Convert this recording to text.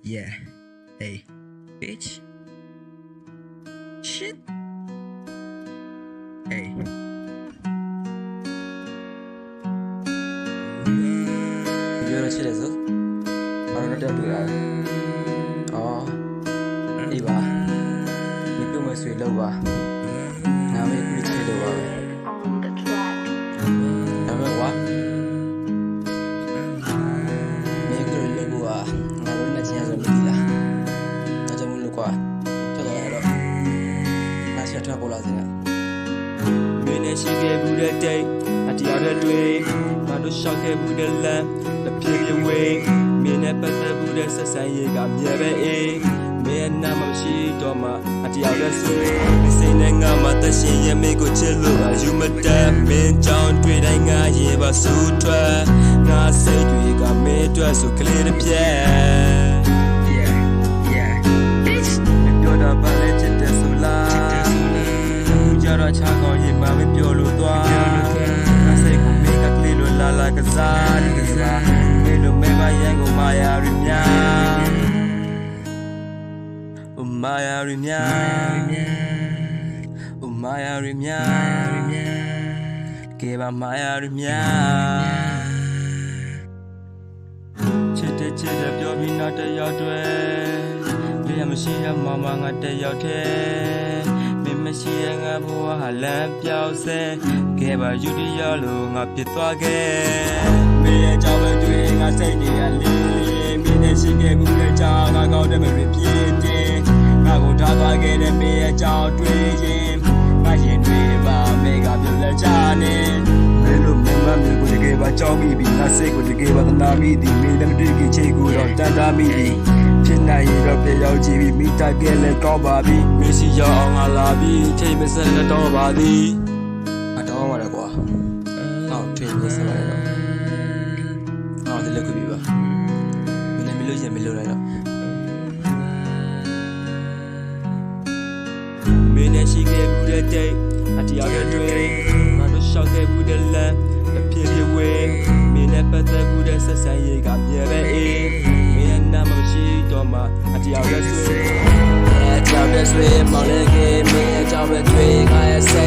Yeah. Hey, bitch. Shit. Hey. You're a citizen. I'm not a good. Oh, Eva. You do my sweet lover. Now we reach the world. On the track. Never what? Make your logo. Never let you have a meal. That's a look. Tell her. That's your trouble. She gave you the day at the other way. Not to shock a Buddha lamp, the pig away. Me never the Buddha society got me ever a. Me and Nama she doma at the other way. Me saying, I'm at the she and make a chill. As you met them, me John trading a year sutra. Now say you got me to us so clear the pier. Yeah. Bitch. You're the ballet to the solar. Jara chago ye ba me pyo lo twa na sai ko me ka kli lo la la ka za me lo me ba yan ko ma ya ri mya ma ya ri mya ma ya ri mya ke ba ma ya ri mya chete pyo bi na ta yaw twe le ya ma shi ya ma ma nga ta yaw theမရှိရငါဘဝဟာလမ်းပြောင်းစဲခဲ့ပါယူတရလို့ငါပြစ်သွားခဲ့မင်းရဲ့ကြောင့်ပဲတွေ့ငါစိတ်နေရလေးမင်းနဲ့ရှိခဲ့မှုတဲ့ကြောင့်ငါကောင်းတဲ့မရပြည့်တယ်ငါကိုထားသွားခဲ့တဲ့မင်းရဲ့ကြောင့်တွေ့ရင်ငါရင်တွေ့ပါမေကပြုတ်လက်ချနေမင်းတို့မင်းမမျိုးကိုတကယ်ပါကြောက်မိပြီငါစိတ်ကိုတကယ်ပါသနာမိသည်မင်းလည်းမတွေ့ခင်ချိန်ကိုတော့တန်တာမိပြီဖြစ်နိုင်ရတော့ပြရောက်ကြည့်ပြီးမိတာကဲလဲကောင်းပါပြီမင်းစီရောက်အောင်ငါလာပြီးထိတ်မစက်နဲ့တော့ပါသည်အတော့ပါလေကွာဟောထိတ်မစက်ပါလေတော့ဟောဒီလက်ခုပြီပါမင်းမလို့ရင်မလို့လိုက်တော့မင်းနဲ့ရှိခဲ့ဘူးတဲ့တိတ်အတရားကတွေ့ငါတို့ရှောက်ခဲ့ဘူးတဲ့လမ်းအဖြစ်ဖြစ်ဝေးမင်းနဲ့ပတ်သက်ဘူးတဲ့ဆက်ဆံရေးကမြဲပဲအေးမင်းနာမရှိတော့မှအတရားကဆွေအကြောင်းပဲဆွေမောင်လေးကမင်းအကြောင်းပဲတွေ့ငါရဲ့စိ